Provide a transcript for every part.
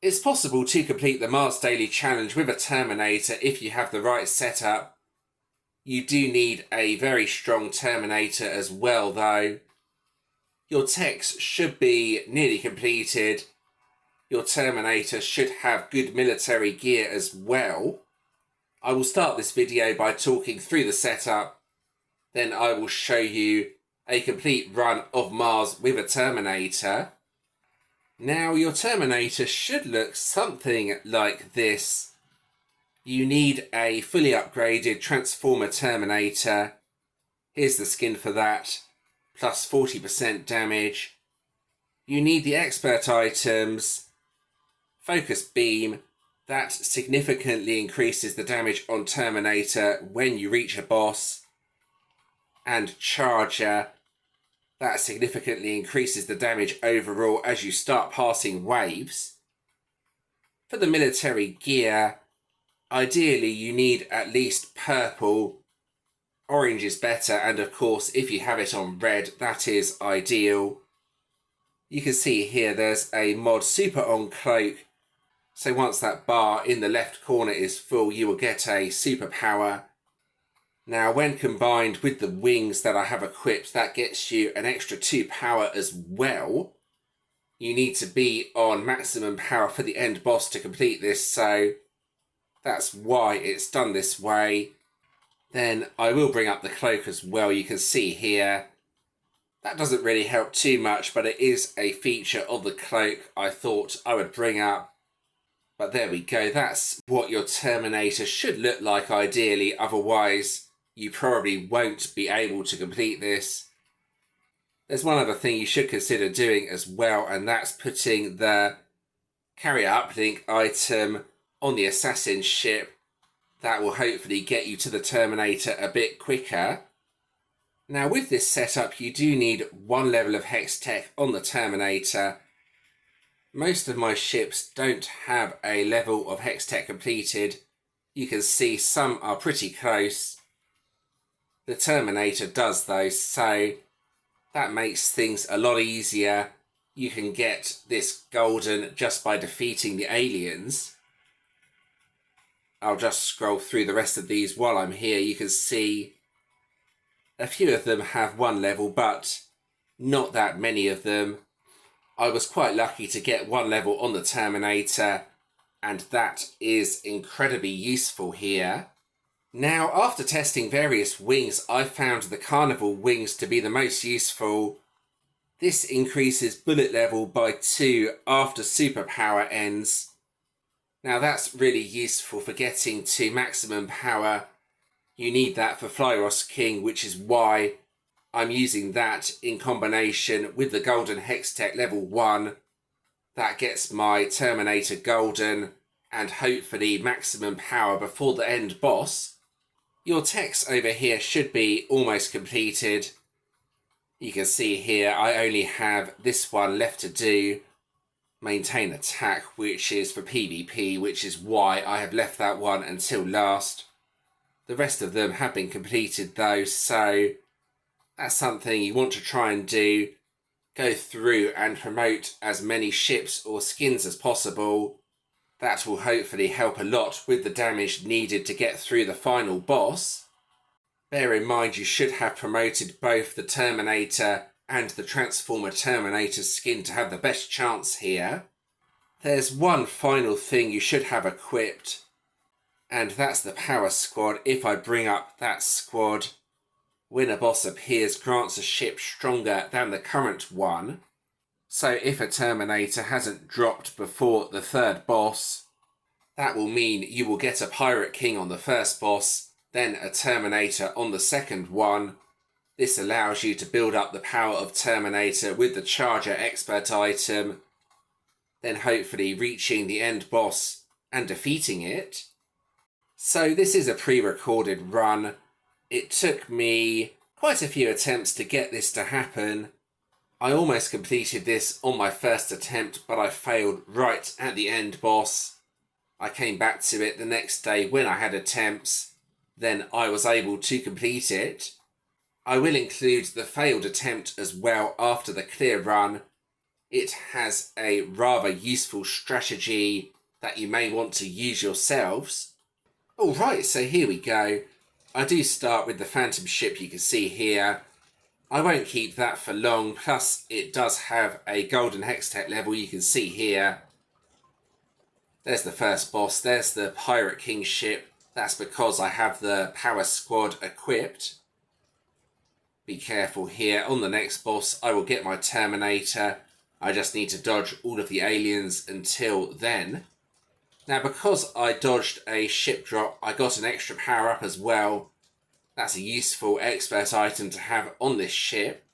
It's possible to complete the Mars Daily Challenge with a Terminator if you have the right setup. You do need a very strong Terminator as well though. Your techs should be nearly completed. Your Terminator should have good military gear as well. I will start this video by talking through the setup, then I will show you a complete run of Mars with a Terminator. Now your Terminator should look something like this. You need a fully upgraded Transformer Terminator. Here's the skin for that, plus 40% damage. You need the expert items, Focus Beam, that significantly increases the damage on Terminator when you reach a boss, and Charger, that significantly increases the damage overall as you start passing waves. For the military gear, ideally you need at least purple. Orange is better, and of course if you have it on red, that is ideal. You can see here there's a mod super on cloak, so once that bar in the left corner is full, you will get a superpower. Now when combined with the wings that I have equipped, that gets you an extra 2 power as well. You need to be on maximum power for the end boss to complete this, so that's why it's done this way. Then I will bring up the cloak as well. You can see here, that doesn't really help too much, but it is a feature of the cloak I thought I would bring up. But there we go, that's what your Terminator should look like ideally, otherwise you probably won't be able to complete this. There's one other thing you should consider doing as well, and that's putting the carrier uplink item on the assassin ship. That will hopefully get you to the Terminator a bit quicker. Now with this setup, you do need 1 level of Hex Tech on the Terminator. Most of my ships don't have a level of Hex Tech completed. You can see some are pretty close. The Terminator does though, so that makes things a lot easier. You can get this golden just by defeating the aliens. I'll just scroll through the rest of these while I'm here. You can see a few of them have 1 level, but not that many of them. I was quite lucky to get 1 level on the Terminator, and that is incredibly useful here. Now, after testing various wings, I found the Carnival wings to be the most useful. This increases bullet level by 2 after superpower ends. Now that's really useful for getting to maximum power. You need that for Flyros King, which is why I'm using that in combination with the Golden Hex Tech level 1. That gets my Terminator golden and hopefully maximum power before the end boss. Your techs over here should be almost completed. You can see here I only have this one left to do. Maintain attack, which is for PvP, which is why I have left that one until last. The rest of them have been completed though, so that's something you want to try and do. Go through and promote as many ships or skins as possible. That will hopefully help a lot with the damage needed to get through the final boss. Bear in mind you should have promoted both the Terminator and the Transformer Terminator skin to have the best chance here. There's one final thing you should have equipped, and that's the Power Squad. If I bring up that squad, when a boss appears, grants a ship stronger than the current one. So if a Terminator hasn't dropped before the 3rd boss, that will mean you will get a Pirate King on the 1st boss, then a Terminator on the 2nd one. This allows you to build up the power of Terminator with the Charger expert item, then hopefully reaching the end boss and defeating it. So this is a pre-recorded run. It took me quite a few attempts to get this to happen. I almost completed this on my 1st attempt, but I failed right at the end boss. I came back to it the next day when I had attempts, then I was able to complete it. I will include the failed attempt as well after the clear run, it has a rather useful strategy that you may want to use yourselves. Alright, so here we go. I do start with the Phantom ship you can see here. I won't keep that for long, plus it does have a golden hextech level you can see here. There's the first boss, there's the Pirate King ship. That's because I have the power squad equipped. Be careful here. On the next boss, I will get my Terminator. I just need to dodge all of the aliens until then. Now, because I dodged a ship drop, I got an extra power-up as well. That's a useful expert item to have on this ship.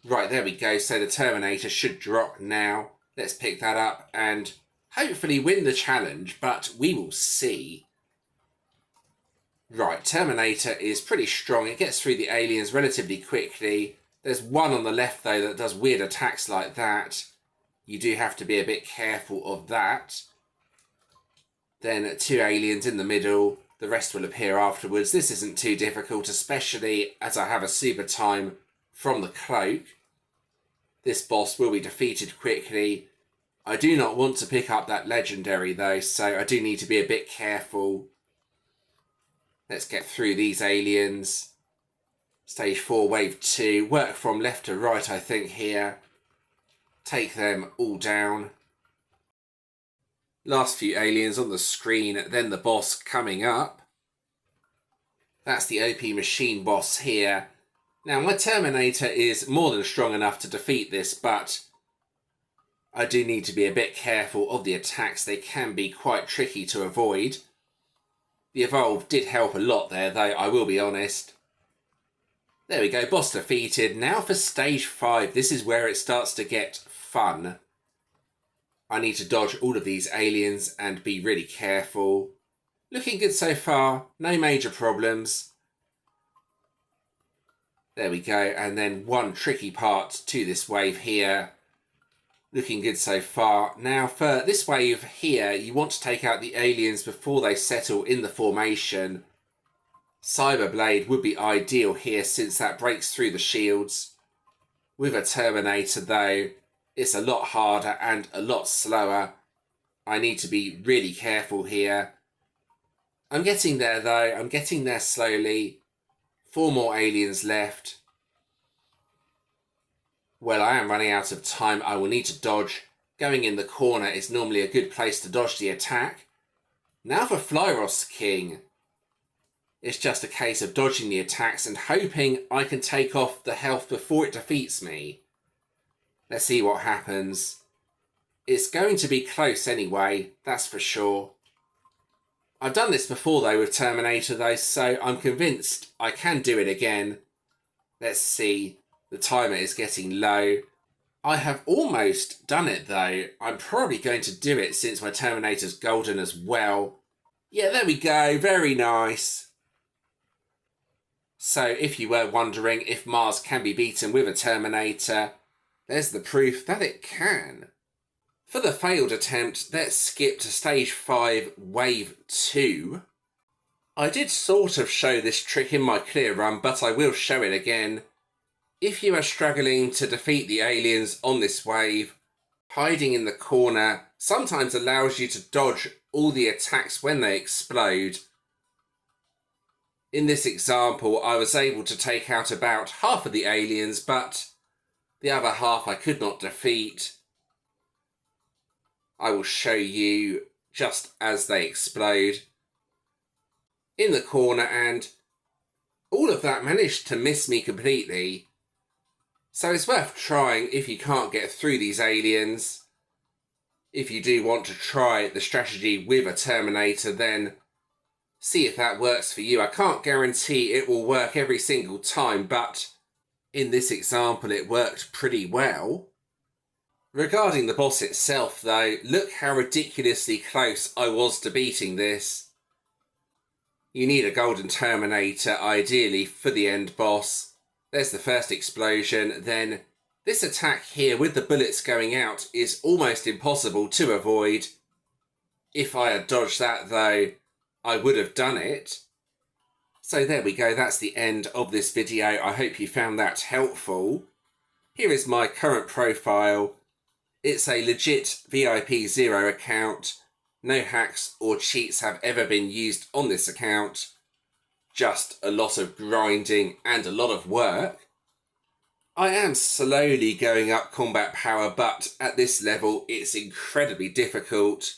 Right, there we go. So the Terminator should drop now. Let's pick that up and hopefully win the challenge, but we will see. Right, Terminator is pretty strong. It gets through the aliens relatively quickly. There's one on the left, though, that does weird attacks like that. You do have to be a bit careful of that. Then 2 aliens in the middle. The rest will appear afterwards. This isn't too difficult, especially as I have a super time from the cloak. This boss will be defeated quickly. I do not want to pick up that legendary, though, so I do need to be a bit careful. Let's get through these aliens. Stage 4, wave 2. Work from left to right, I think, here. Take them all down. Last few aliens on the screen, then the boss coming up. That's the OP machine boss here. Now, my Terminator is more than strong enough to defeat this, but I do need to be a bit careful of the attacks. They can be quite tricky to avoid. The Evolve did help a lot there, though, I will be honest. There we go, boss defeated. Now for stage 5. This is where it starts to get fun. I need to dodge all of these aliens and be really careful. Looking good so far, no major problems. There we go, and then one tricky part to this wave here. Looking good so far. Now for this wave here, you want to take out the aliens before they settle in the formation. Cyberblade would be ideal here since that breaks through the shields. With a Terminator though, it's a lot harder and a lot slower. I need to be really careful here. I'm getting there though, I'm getting there slowly. 4 more aliens left. Well, I am running out of time. I will need to dodge. Going in the corner is normally a good place to dodge the attack. Now for Flyros King. It's just a case of dodging the attacks and hoping I can take off the health before it defeats me. Let's see what happens. It's going to be close anyway, that's for sure. I've done this before though with Terminator though, so I'm convinced I can do it again. Let's see. The timer is getting low. I have almost done it though. I'm probably going to do it since my Terminator's golden as well. Yeah, there we go. Very nice. So if you were wondering if Mars can be beaten with a Terminator, there's the proof that it can. For the failed attempt, let's skip to stage 5, wave 2. I did sort of show this trick in my clear run, but I will show it again. If you are struggling to defeat the aliens on this wave, hiding in the corner sometimes allows you to dodge all the attacks when they explode. In this example, I was able to take out about half of the aliens, but the other half I could not defeat. I will show you just as they explode. In the corner, and all of that managed to miss me completely. So it's worth trying if you can't get through these aliens. If you do want to try the strategy with a Terminator, then see if that works for you. I can't guarantee it will work every single time, but in this example it worked pretty well. Regarding the boss itself though, look how ridiculously close I was to beating this. You need a golden Terminator ideally for the end boss. There's the first explosion, then this attack here with the bullets going out is almost impossible to avoid. If I had dodged that though, I would have done it. So there we go, that's the end of this video. I hope you found that helpful. Here is my current profile. It's a legit VIP Zero account. No hacks or cheats have ever been used on this account. Just a lot of grinding and a lot of work. I am slowly going up combat power, but at this level it's incredibly difficult.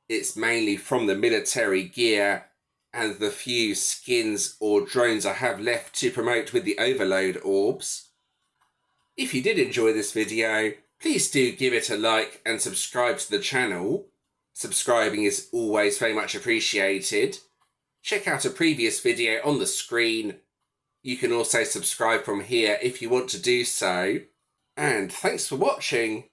It's mainly from the military gear and the few skins or drones I have left to promote with the overload orbs. If you did enjoy this video, please do give it a like and subscribe to the channel. Subscribing is always very much appreciated. Check out a previous video on the screen. You can also subscribe from here if you want to do so. And thanks for watching.